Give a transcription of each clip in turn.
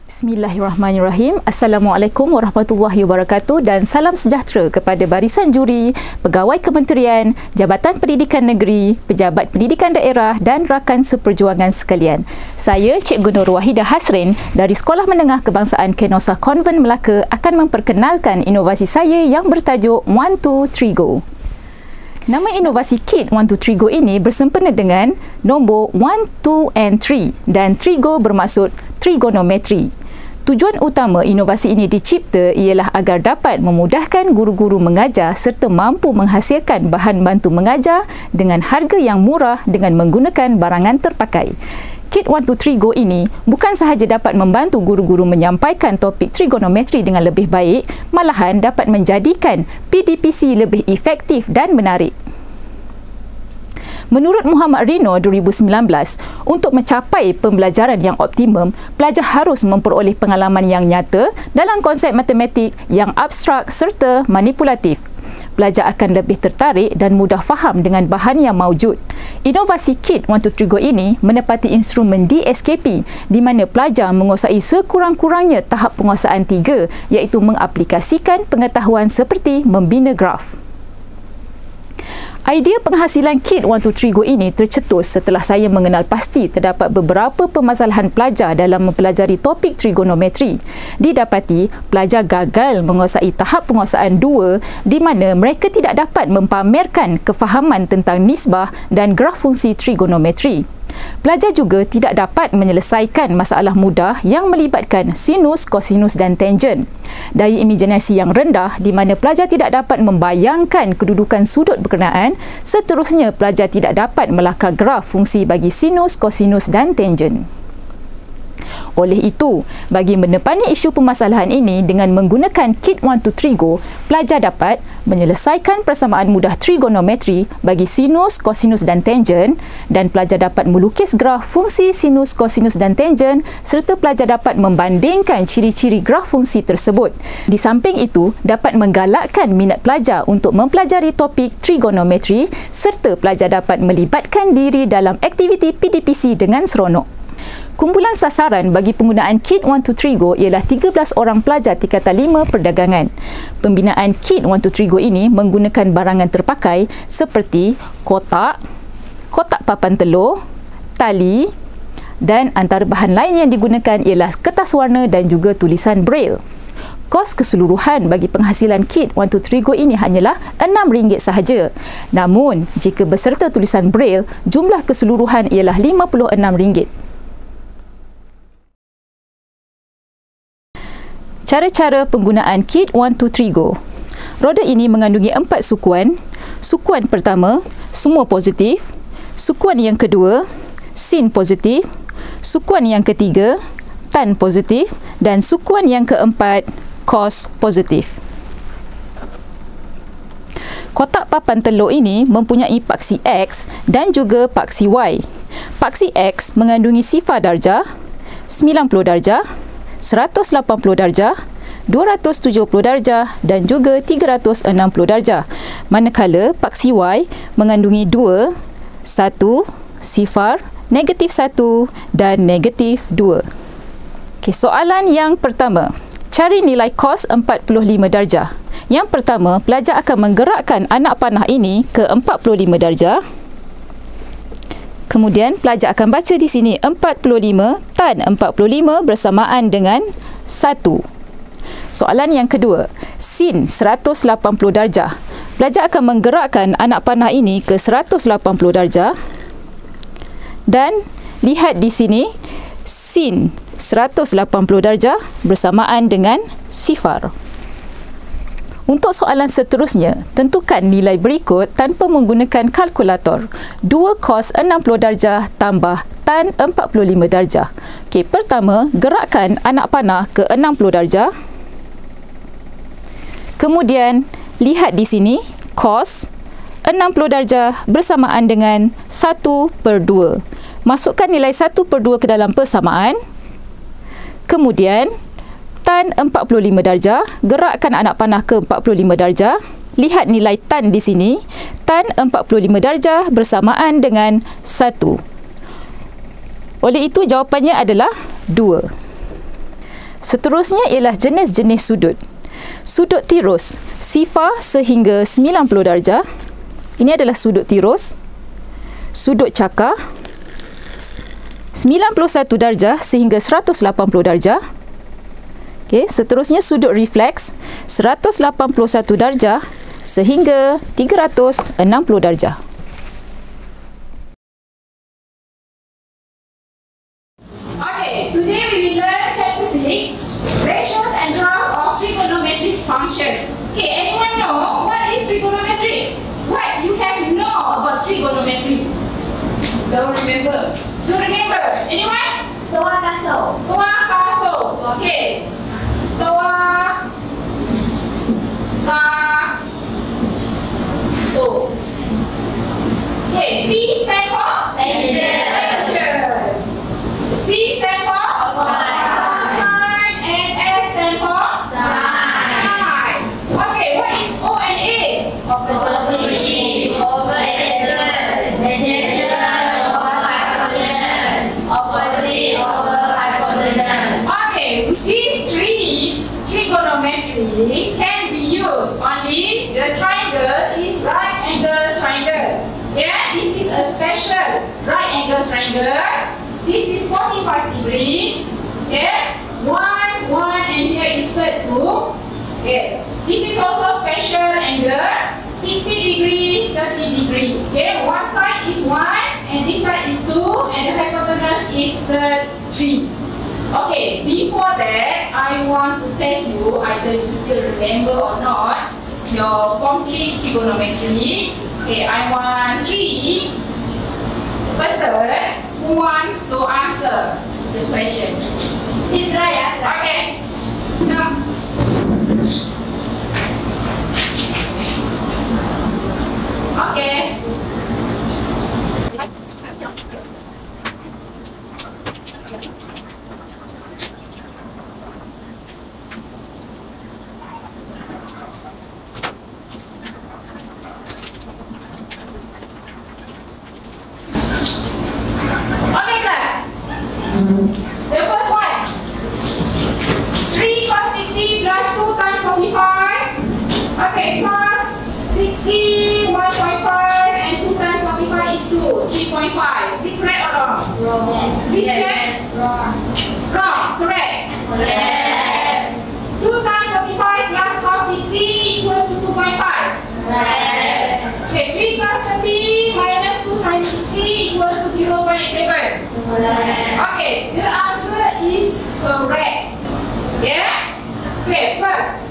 Bismillahirrahmanirrahim. Assalamualaikum warahmatullahi wabarakatuh dan salam sejahtera kepada barisan juri, pegawai kementerian, Jabatan Pendidikan Negeri, pejabat pendidikan daerah dan rakan seperjuangan sekalian. Saya Cikgu Nur Wahidah Hasrin dari Sekolah Menengah Kebangsaan Kenosa Konvent Melaka akan memperkenalkan inovasi saya yang bertajuk 1, 2, 3, Go. Nama inovasi KIT 1, 2, 3, Go ini bersempena dengan nombor 1, 2 and 3 dan 3 Go bermaksud trigonometri. Tujuan utama inovasi ini dicipta ialah agar dapat memudahkan guru-guru mengajar serta mampu menghasilkan bahan bantu mengajar dengan harga yang murah dengan menggunakan barangan terpakai. KIT 1, 2, 3, Go ini bukan sahaja dapat membantu guru-guru menyampaikan topik trigonometri dengan lebih baik, malahan dapat menjadikan PDPC lebih efektif dan menarik. Menurut Muhammad Rino 2019, untuk mencapai pembelajaran yang optimum, pelajar harus memperoleh pengalaman yang nyata dalam konsep matematik yang abstrak serta manipulatif. Pelajar akan lebih tertarik dan mudah faham dengan bahan yang maujud. Inovasi KIT 1, 2, 3, Go ini menepati instrumen DSKP di mana pelajar menguasai sekurang-kurangnya tahap penguasaan 3 iaitu mengaplikasikan pengetahuan seperti membina graf. Idea penghasilan KIT 1, 2, 3, Go ini tercetus setelah saya mengenal pasti terdapat beberapa permasalahan pelajar dalam mempelajari topik trigonometri. Didapati, pelajar gagal menguasai tahap penguasaan 2 di mana mereka tidak dapat mempamerkan kefahaman tentang nisbah dan graf fungsi trigonometri. Pelajar juga tidak dapat menyelesaikan masalah mudah yang melibatkan sinus, kosinus dan tangen. Daya imajinasi yang rendah di mana pelajar tidak dapat membayangkan kedudukan sudut berkenaan, seterusnya pelajar tidak dapat melakar graf fungsi bagi sinus, kosinus dan tangen. Oleh itu, bagi menepani isu permasalahan ini dengan menggunakan KIT 1, 2, 3, Go, pelajar dapat menyelesaikan persamaan mudah trigonometri bagi sinus, kosinus dan tangen dan pelajar dapat melukis graf fungsi sinus, kosinus dan tangen serta pelajar dapat membandingkan ciri-ciri graf fungsi tersebut. Di samping itu, dapat menggalakkan minat pelajar untuk mempelajari topik trigonometri serta pelajar dapat melibatkan diri dalam aktiviti PDPC dengan seronok. Kumpulan sasaran bagi penggunaan KIT 1, 2, 3, Go ialah 13 orang pelajar tingkatan 5 perdagangan. Pembinaan KIT 1, 2, 3, Go ini menggunakan barangan terpakai seperti kotak, kotak papan telur, tali dan antara bahan lain yang digunakan ialah kertas warna dan juga tulisan braille. Kos keseluruhan bagi penghasilan KIT 1, 2, 3, Go ini hanyalah RM6 sahaja. Namun, jika berserta tulisan braille, jumlah keseluruhan ialah RM56. Cara-cara penggunaan KIT 1, 2, 3, Go. Roda ini mengandungi 4 sukuan. Sukuan pertama, semua positif. Sukuan yang kedua, sin positif. Sukuan yang ketiga, tan positif. Dan sukuan yang keempat, cos positif. Kotak papan telur ini mempunyai paksi X dan juga paksi Y. Paksi X mengandungi sifar darjah, 90 darjah, 180 darjah, 270 darjah dan juga 360 darjah. Manakala paksi Y mengandungi 2, 1, sifar, negatif 1 dan negatif 2. Okey, soalan yang pertama. Cari nilai cos 45 darjah. Yang pertama, pelajar akan menggerakkan anak panah ini ke 45 darjah. Kemudian pelajar akan baca di sini 45 tan 45 bersamaan dengan 1. Soalan yang kedua, sin 180 darjah. Pelajar akan menggerakkan anak panah ini ke 180 darjah. Dan lihat di sini sin 180 darjah bersamaan dengan sifar. Untuk soalan seterusnya, tentukan nilai berikut tanpa menggunakan kalkulator. 2 cos 60 darjah tambah tan 45 darjah. Okey, pertama, gerakkan anak panah ke 60 darjah. Kemudian, lihat di sini, cos 60 darjah bersamaan dengan 1/2. Masukkan nilai 1/2 ke dalam persamaan. Kemudian, tan 45 darjah, gerakkan anak panah ke 45 darjah. Lihat nilai tan di sini. Tan 45 darjah bersamaan dengan 1. Oleh itu, jawapannya adalah 2. Seterusnya ialah jenis-jenis sudut. Sudut tirus, sifar sehingga 90 darjah. Ini adalah sudut tirus. Sudut cakar, 91 darjah sehingga 180 darjah. Okey, seterusnya sudut refleks, 181 darjah sehingga 360 darjah. Okay, today we will learn chapter 6, ratios and graphs of trigonometric function. Okay, anyone know what is trigonometry? What you have to know about trigonometry? Don't remember. Don't remember. Anyone? Toa kasau. Toa kasau. Okay. Toa kasau. Okay, P stand for tangent. C stand for sine, and S stand for sine. Okay, what is O and A? Opposite over adjacent. Adjacent over hypotenuse. Opposite over hypotenuse. Okay, these three trigonometry can be used only the triangle is right angle triangle. Yeah, this is a special right angle triangle. This is 45 degree. Okay, 1, 1, and here is set 2. Okay, this is also special angle 60 degree, 30 degree. Okay, one side is 1 and this side is 2 and the hypotenuse is 3. Okay, before that, I want to test you, either you still remember or not, your Form 3 trigonometry. Okay, I want 3 person who wants to answer the question. Citra ya. Okay, now. Okay. Okay, class. The first one. 3 cos 60 plus 2 times 45. Okay, cos 60, 1.5 and 2 times 45 is 2, 3.5. Is it correct or wrong? Wrong. Please check. Wrong. Wrong, correct. Correct. 2 times 45 plus cos 60 equal to 2.5. Correct. Okay, 3 plus 30 minus 2 sin 60 equal to 0.7. Correct. Okay, the answer is correct. Yeah? Okay, first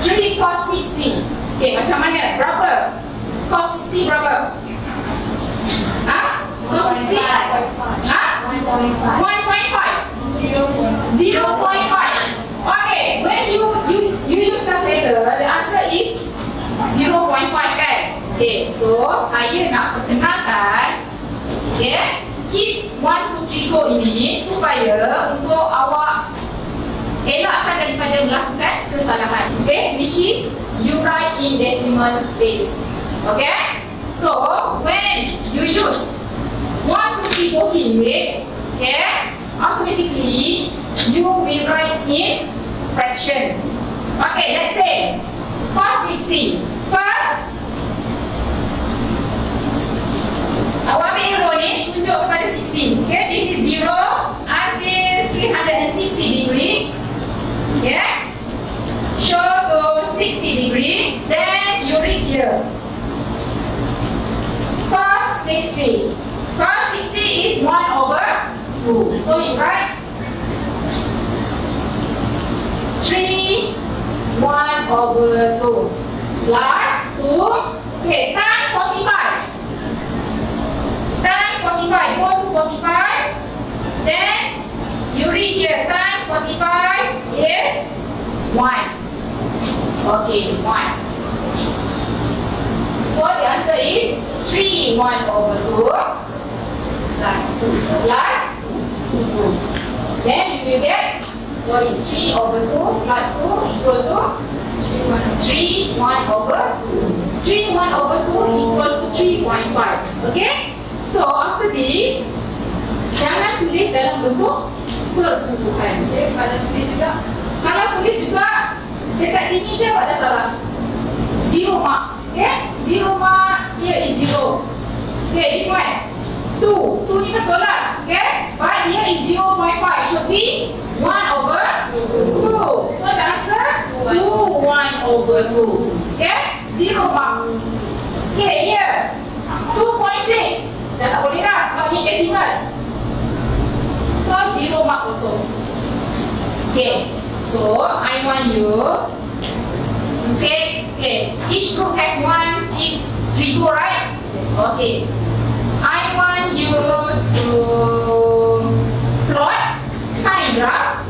3 cos 60. Okay, macam mana? Berapa? Cos 60 berapa? Hah? Cos 60? Hah? 1.5. 0.5. Okay, when you use calculator, the answer is 0.5 kan? Okay, so saya nak perkenalkan, okay, keep 1, 2, 3 go ini supaya untuk awak elakkan daripada melakukan kesalahan. Okay, which is you write in decimal place. Okay, so when you use 1, 2, 3 go here, okay, automatically you will write in fraction. Okay, let's say cos 60. First, awak ambil arrow ni, tunjuk kepada 60. Okay, this is 0 until 360 degree. Yeah, show to 60 degree. Then you read here. Cos 60. Cos 60 is 1 over 2. So you write 3, 1 over 2 plus 2. Okay, tan 45. Tan 45. Go to 45. Then you read here. Tan 45 is 1. Okay, 1. So the answer is 3, 1 over 2 plus 2 plus 2. Then you will get, 3 over 2 plus 2 equal to 3, 1 over 2. 3, 1 over 2 equal to 3.5. Okay? So after this, jangan tulis dalam bentuk perbubuhan. Kalau tulis juga, dekat sini je ada salah. 0 mark. Okay, 0 mark. Here is 0. Okay, this one 2 ni betul lah. Okay, but here is 0.5. Should be 1/2. So the answer 2 1/2. Okay, 0 mark. Okay, here 2.6. Dah tak boleh lah sebab ni decimal. So 0 mark also. Okay, so I want you to take, each group have 1 trigo, right? Okay, I want you to plot sine graph,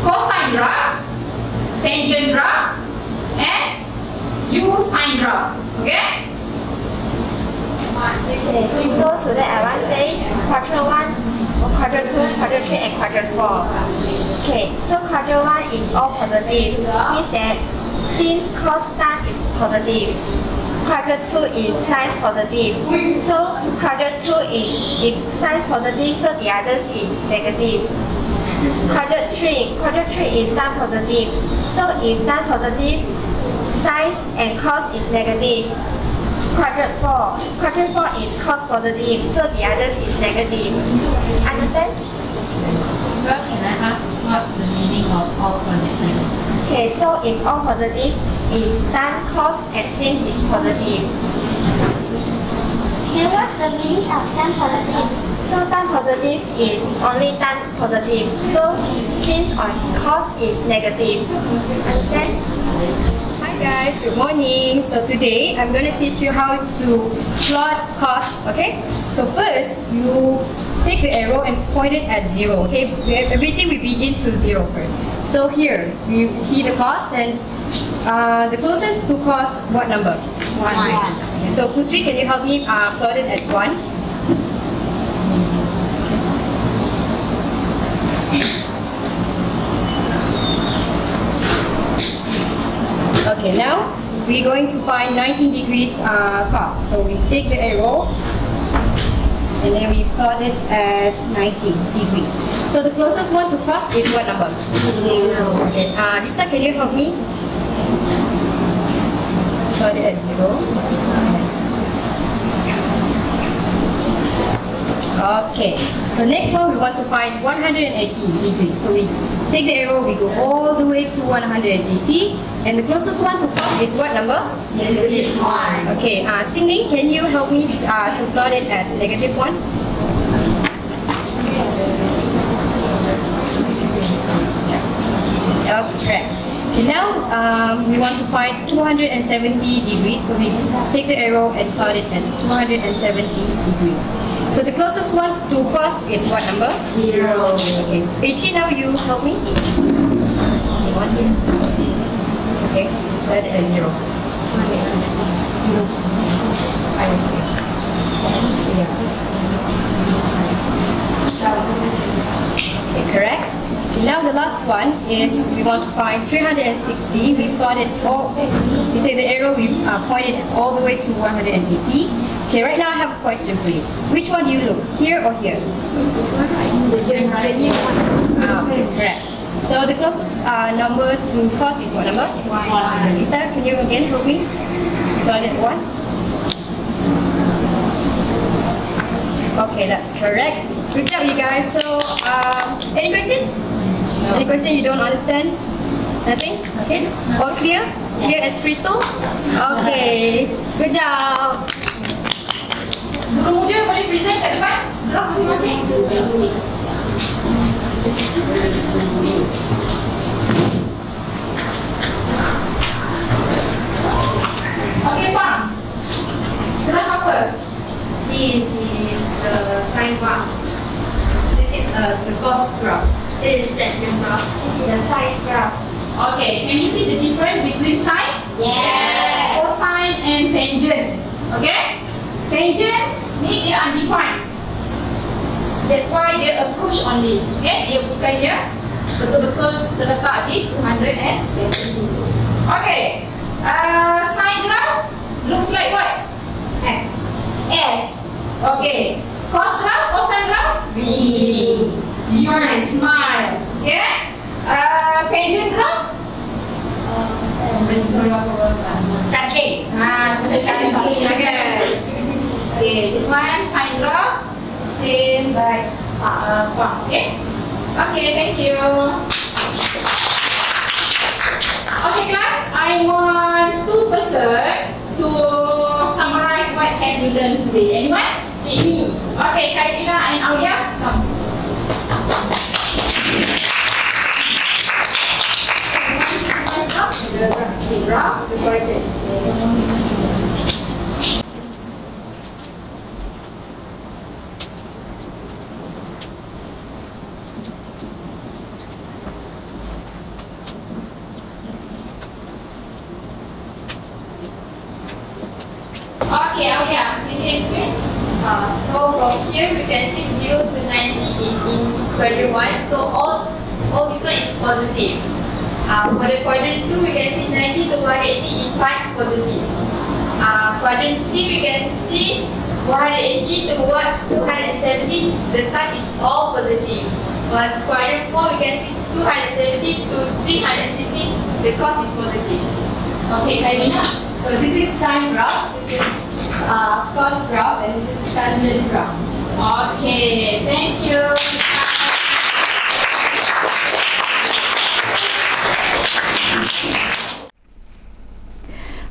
cosine graph, tangent graph, and U sine graph. Okay? Okay, so today I want to say quadrant 1, quadrant 2, quadrant 3, and quadrant 4. Okay, so quadrant 1 is all positive. Means that since cos tan is positive, quadrant 2 is sine positive. So quadrant 2 is if sine positive, so the others is negative. Quadrant 3 is tan positive. So if tan positive, sine and cos is negative. Quadrant 4 is cos positive, so the others is negative. Understand? Well, can I ask what's the meaning of all positive? Okay, so if all positive is tan, cos, and sin is positive. Okay, what's the meaning of tan positive? So tan positive is only tan positive. So sin or cos is negative. Understand? Hi guys, good morning. So today I'm going to teach you how to plot cos, okay? So first, you take the arrow and point it at 0, okay? Everything we begin to 0 first. So here, you see the cos and the closest to cos, what number? 1. Okay, so Putri, can you help me plot it at 1? Okay, now we're going to find 19 degrees cos. So we take the arrow and then we plot it at 19 degrees. So the closest one to cos is what number? 0. Okay. Lisa, can you help me? Plot it at 0. Okay, so next one we want to find 180 degrees. So we take the arrow, we go all the way to 180, and the closest one to cos is what number? -1. Okay, Singling, can you help me to plot it at -1? Okay. Okay, now we want to find 270 degrees. So we take the arrow and plot it at 270 degrees. So the closest one to cos is what number? 0. Okay. Ichi, now you help me. Okay, that is 0. Okay, correct. Now the last one is we want to find 360. We plot it all. We take the arrow. We point it all the way to 180. Okay, right now I have a question for you. Which one do you look? Here or here? Correct. So the closest number to cos is what number? 1. Lisa, can you again help me? Plot it 1. Okay, that's correct. Good job, you guys. So, any question? No. Any question you don't understand? Nothing? Okay. All clear? Clear as crystal? Okay. Good job. Guru muda boleh present kat depan graf masing-masing. Okey, Fang. Graf apa? This is the sine graph. This is the cos graph. This is tangent graph. This is the sine graph. Okay, can you see the difference between sine? Yes. Cosine and tangent. Okay? Tangent ni dia undefined. That's why dia approach only. Okay? Dia bukan dia betul-betul terletak di 270. Okay. Sine graph looks like what? X. S. Okay. Cos graph, cosine graph? V. U. Smile. Yeah. Pageant graph. Cacing. Macam cacing. Okay. This one sign graph. Same like okay. Okay. Thank you. Okay, class. I want 2 person to summarize what have you learned today. Anyone? Me. Okay, Karina and Aulia, come. Okay, Aulia, can you explain? So from here we can see 0 to 90 is in quadrant 1. So all this one is positive. For the quadrant 2 we can see 90 to 180 is signs positive. Quadrant C we can see 180 to 270 the sign is all positive. But quadrant 4 we can see 270 to 360 the cos is positive. Okay, Karina. So this is sine graph, this is cos graph, and this is tangent graph. Okay, thank you.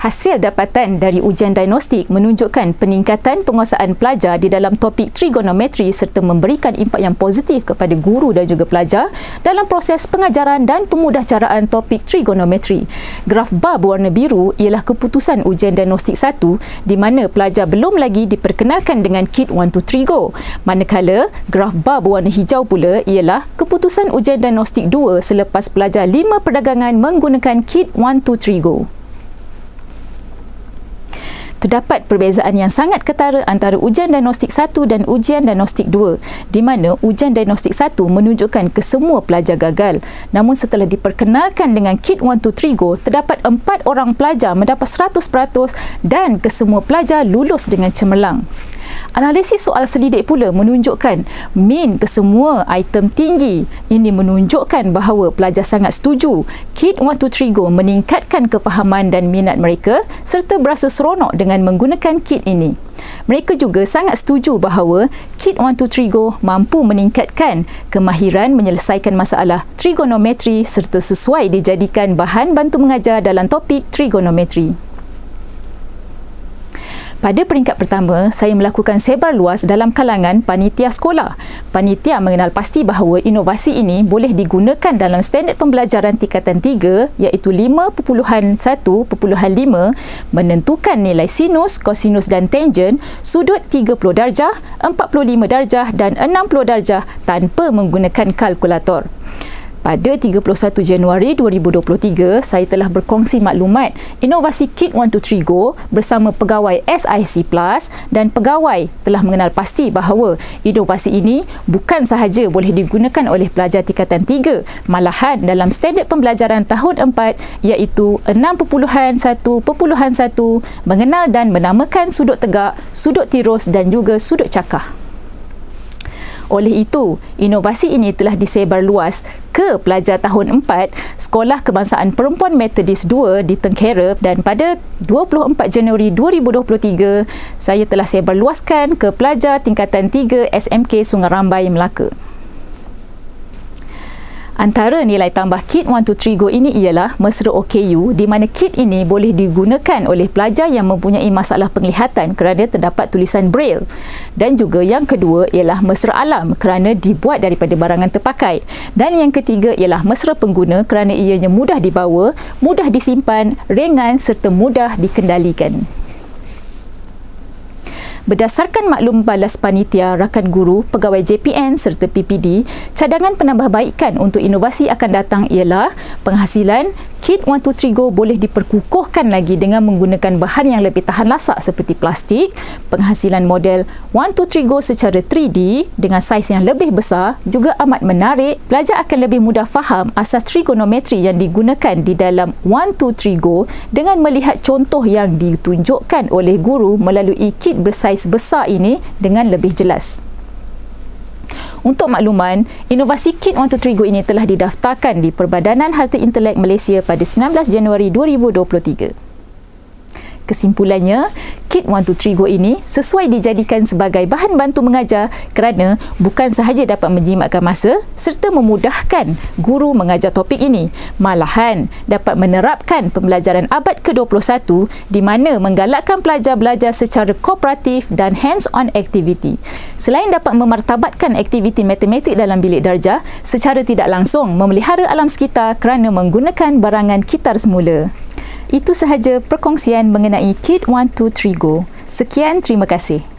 Hasil dapatan dari ujian diagnostik menunjukkan peningkatan penguasaan pelajar di dalam topik trigonometri serta memberikan impak yang positif kepada guru dan juga pelajar dalam proses pengajaran dan pemudahcaraan topik trigonometri. Graf bar berwarna biru ialah keputusan ujian diagnostik 1 di mana pelajar belum lagi diperkenalkan dengan kit 1, 2, 3 go. Manakala graf bar berwarna hijau pula ialah keputusan ujian diagnostik 2 selepas pelajar 5 perdagangan menggunakan kit 1, 2, 3 go. Terdapat perbezaan yang sangat ketara antara ujian diagnostik 1 dan ujian diagnostik 2 di mana ujian diagnostik 1 menunjukkan kesemua pelajar gagal. Namun setelah diperkenalkan dengan kit 1, 2, 3 go, terdapat 4 orang pelajar mendapat 100% dan kesemua pelajar lulus dengan cemerlang. Analisis soal selidik pula menunjukkan min kesemua item tinggi. Ini menunjukkan bahawa pelajar sangat setuju kit 1, 2, 3 go meningkatkan kefahaman dan minat mereka serta berasa seronok dengan menggunakan kit ini. Mereka juga sangat setuju bahawa kit 1, 2, 3 go mampu meningkatkan kemahiran menyelesaikan masalah trigonometri serta sesuai dijadikan bahan bantu mengajar dalam topik trigonometri. Pada peringkat pertama, saya melakukan sebar luas dalam kalangan panitia sekolah. Panitia mengenal pasti bahawa inovasi ini boleh digunakan dalam standard pembelajaran tingkatan 3 iaitu 5.1.5 menentukan nilai sinus, kosinus dan tangen, sudut 30 darjah, 45 darjah dan 60 darjah tanpa menggunakan kalkulator. Pada 31 Januari 2023, saya telah berkongsi maklumat inovasi kit 1, 2, 3 go bersama pegawai SIC Plus dan pegawai telah mengenal pasti bahawa inovasi ini bukan sahaja boleh digunakan oleh pelajar tingkatan 3, malahan dalam standard pembelajaran tahun 4 iaitu 6.1.1 mengenal dan menamakan sudut tegak, sudut tirus dan juga sudut cakah. Oleh itu, inovasi ini telah disebar luas ke pelajar tahun 4 Sekolah Kebangsaan Perempuan Methodist 2 di Tengkera dan pada 24 Januari 2023, saya telah sebar luaskan ke pelajar tingkatan 3 SMK Sungai Rambai, Melaka. Antara nilai tambah kit 1, 2, 3 go ini ialah mesra OKU di mana kit ini boleh digunakan oleh pelajar yang mempunyai masalah penglihatan kerana terdapat tulisan Braille. Dan juga yang kedua ialah mesra alam kerana dibuat daripada barangan terpakai. Dan yang ketiga ialah mesra pengguna kerana ianya mudah dibawa, mudah disimpan, ringan serta mudah dikendalikan. Berdasarkan maklum balas panitia, rakan guru, pegawai JPN serta PPD, cadangan penambahbaikan untuk inovasi akan datang ialah penghasilan kit 1, 2, 3 go boleh diperkukuhkan lagi dengan menggunakan bahan yang lebih tahan lasak seperti plastik, penghasilan model 1, 2, 3 go secara 3D dengan saiz yang lebih besar juga amat menarik. Pelajar akan lebih mudah faham asas trigonometri yang digunakan di dalam 1, 2, 3 go dengan melihat contoh yang ditunjukkan oleh guru melalui kit bersaiz besar ini dengan lebih jelas. Untuk makluman, inovasi Kit 123 Go ini telah didaftarkan di Perbadanan Harta Intelek Malaysia pada 19 Januari 2023. Kesimpulannya, Kit 123 Go ini sesuai dijadikan sebagai bahan bantu mengajar kerana bukan sahaja dapat menjimatkan masa serta memudahkan guru mengajar topik ini, malahan dapat menerapkan pembelajaran abad ke-21 di mana menggalakkan pelajar belajar secara kooperatif dan hands-on activity. Selain dapat memartabatkan aktiviti matematik dalam bilik darjah, secara tidak langsung memelihara alam sekitar kerana menggunakan barangan kitar semula. Itu sahaja perkongsian mengenai Kit 123 Go. Sekian, terima kasih.